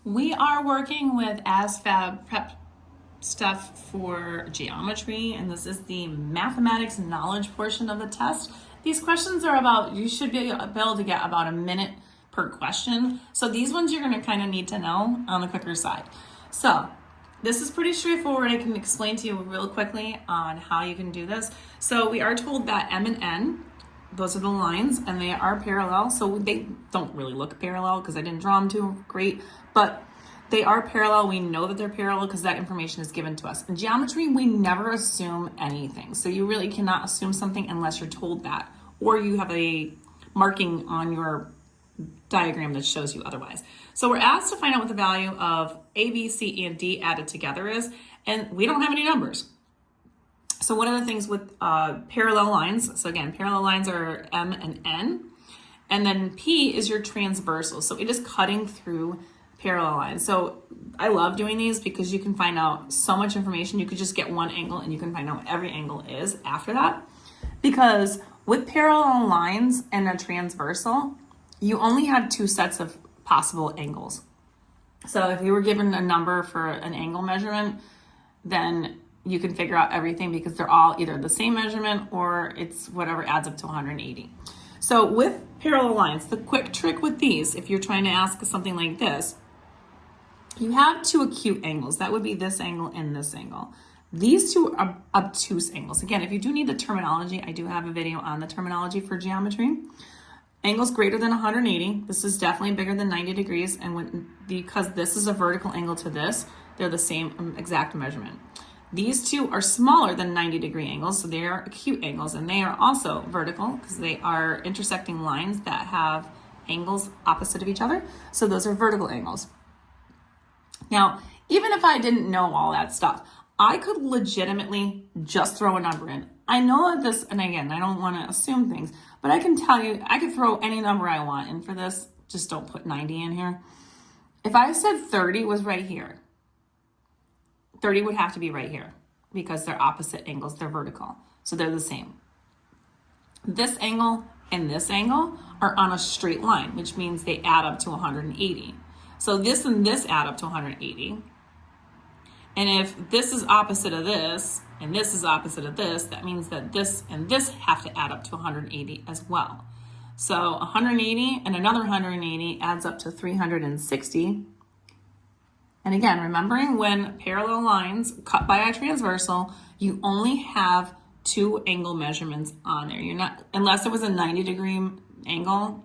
We are working with ASVAB prep stuff for geometry, and this is the mathematics knowledge portion of the test. These questions are about, you should be able to get about a minute per question. So these ones you're gonna kind of need to know on the quicker side. So this is pretty straightforward. I can explain to you real quickly on how you can do this. So we are told that M and N, those are the lines, and they are parallel. So they don't really look parallel because I didn't draw them too great, but they are parallel. We know that they're parallel because that information is given to us. In geometry, we never assume anything. So you really cannot assume something unless you're told that, or you have a marking on your diagram that shows you otherwise. So we're asked to find out what the value of A, B, C, and D added together is, and we don't have any numbers. So one of the things with parallel lines, so again, parallel lines are M and N, and then P is your transversal. So it is cutting through parallel lines. So I love doing these because you can find out so much information. You could just get one angle and you can find out what every angle is after that. Because with parallel lines and a transversal, you only have two sets of possible angles. So if you were given a number for an angle measurement, then you can figure out everything because they're all either the same measurement or it's whatever adds up to 180. So with parallel lines, the quick trick with these, if you're trying to ask something like this, you have two acute angles. That would be this angle and this angle. These two are obtuse angles. Again, if you do need the terminology, I do have a video on the terminology for geometry. Angles greater than 180. This is definitely bigger than 90 degrees. And because this is a vertical angle to this, they're the same exact measurement. These two are smaller than 90-degree angles, so they are acute angles, and they are also vertical because they are intersecting lines that have angles opposite of each other. So those are vertical angles. Now, even if I didn't know all that stuff, I could legitimately just throw a number in. I know that this, and again, I don't want to assume things, but I can tell you, I could throw any number I want in for this. Just don't put 90 in here. If I said 30 was right here, 30 would have to be right here because they're opposite angles, they're vertical. So they're the same. This angle and this angle are on a straight line, which means they add up to 180. So this and this add up to 180. And if this is opposite of this, and this is opposite of this, that means that this and this have to add up to 180 as well. So 180 and another 180 adds up to 360. And again, remembering when parallel lines cut by a transversal, you only have two angle measurements on there. You're not, unless it was a 90-degree angle,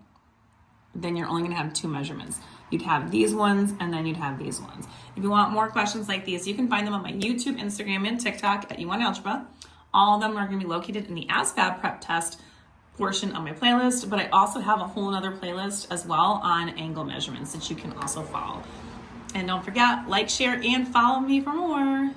then you're only gonna have two measurements. You'd have these ones and then you'd have these ones. If you want more questions like these, you can find them on my YouTube, Instagram, and TikTok at YouWantAlgebra. All of them are gonna be located in the ASVAB prep test portion of my playlist, but I also have a whole other playlist as well on angle measurements that you can also follow. And don't forget, like, share, and follow me for more.